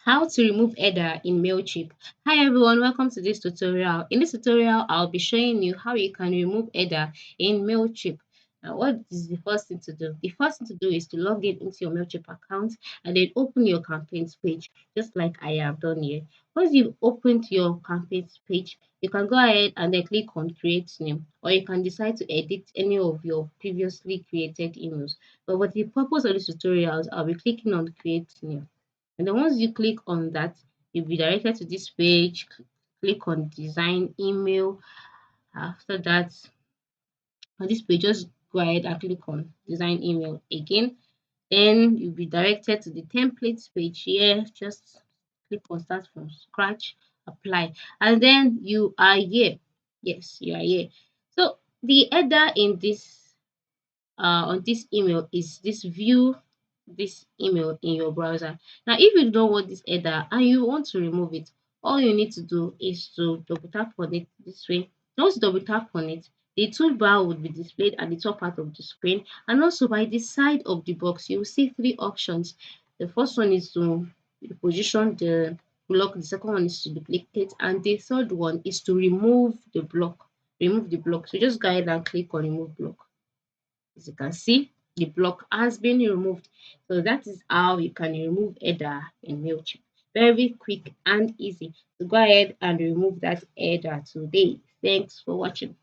How to remove header in MailChimp. Hi everyone, welcome to this tutorial. In this tutorial, I'll be showing you how you can remove header in MailChimp. Now, what is the first thing to do? The first thing to do is to log in into your MailChimp account and then open your campaigns page, just like I have done here. Once you've opened your campaigns page, you can go ahead and then click on create name, or you can decide to edit any of your previously created emails. But for the purpose of this tutorials, I'll be clicking on create name. And then once you click on that, you'll be directed to this page. Click on design email. After that, on this page, just go ahead and click on design email again. Then you'll be directed to the templates page here. Just click on start from scratch, apply, and then you are here. Yes, you are here. So the header in this on this email is this view this email in your browser. Now, if you don't want this header and you want to remove it, all you need to do is to double tap on it this way. Once you double tap on it, the toolbar would be displayed at the top part of the screen, and also by the side of the box, you will see three options. The first one is to position the block, the second one is to duplicate, and the third one is to remove the block. Remove the block. So just go ahead and click on remove block. As you can see, the block has been removed. So that is how you can remove header in MailChimp. Very quick and easy. So go ahead and remove that header today. Thanks for watching.